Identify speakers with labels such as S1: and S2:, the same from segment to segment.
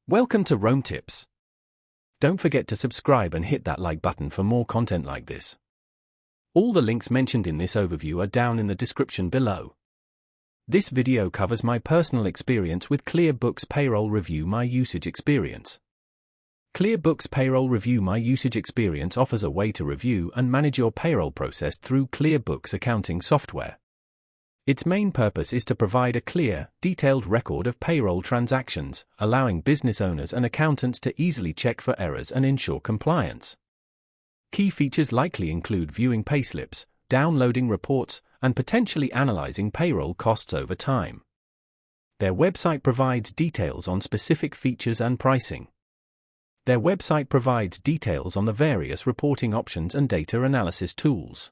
S1: Welcome to Rome Tips. Don't forget to subscribe and hit that like button for more content like this. All the links mentioned in this overview are down in the description below. This video covers my personal experience with ClearBooks Payroll Review My Usage Experience. ClearBooks Payroll Review My Usage Experience offers a way to review and manage your payroll process through ClearBooks accounting software. Its main purpose is to provide a clear, detailed record of payroll transactions, allowing business owners and accountants to easily check for errors and ensure compliance. Key features likely include viewing payslips, downloading reports, and potentially analyzing payroll costs over time. Their website provides details on specific features and pricing. Their website provides details on the various reporting options and data analysis tools.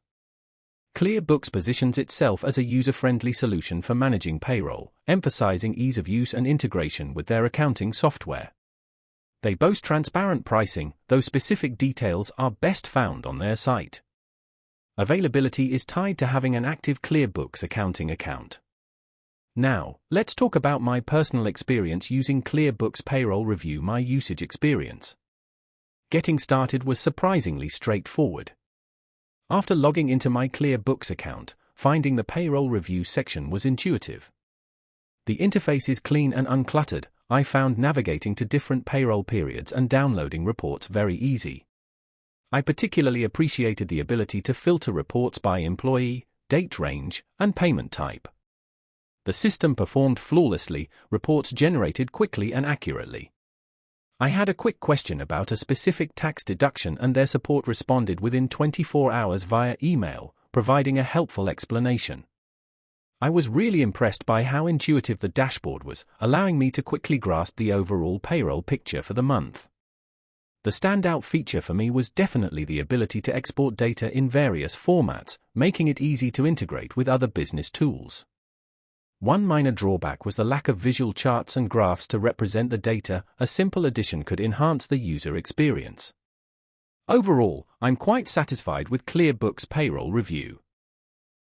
S1: ClearBooks positions itself as a user-friendly solution for managing payroll, emphasizing ease of use and integration with their accounting software. They boast transparent pricing, though specific details are best found on their site. Availability is tied to having an active ClearBooks accounting account. Now, let's talk about my personal experience using ClearBooks Payroll Review My Usage Experience. Getting started was surprisingly straightforward. After logging into my ClearBooks account, finding the payroll review section was intuitive. The interface is clean and uncluttered. I found navigating to different payroll periods and downloading reports very easy. I particularly appreciated the ability to filter reports by employee, date range, and payment type. The system performed flawlessly, reports generated quickly and accurately. I had a quick question about a specific tax deduction and their support responded within 24 hours via email, providing a helpful explanation. I was really impressed by how intuitive the dashboard was, allowing me to quickly grasp the overall payroll picture for the month. The standout feature for me was definitely the ability to export data in various formats, making it easy to integrate with other business tools. One minor drawback was the lack of visual charts and graphs to represent the data. A simple addition could enhance the user experience. Overall, I'm quite satisfied with ClearBooks Payroll Review.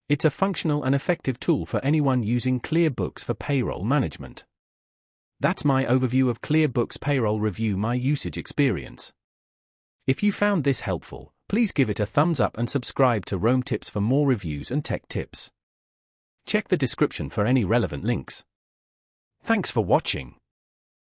S1: It's a functional and effective tool for anyone using ClearBooks for payroll management. That's my overview of ClearBooks Payroll Review My Usage Experience. If you found this helpful, please give it a thumbs up and subscribe to Rome Tips for more reviews and tech tips. Check the description for any relevant links. Thanks for watching.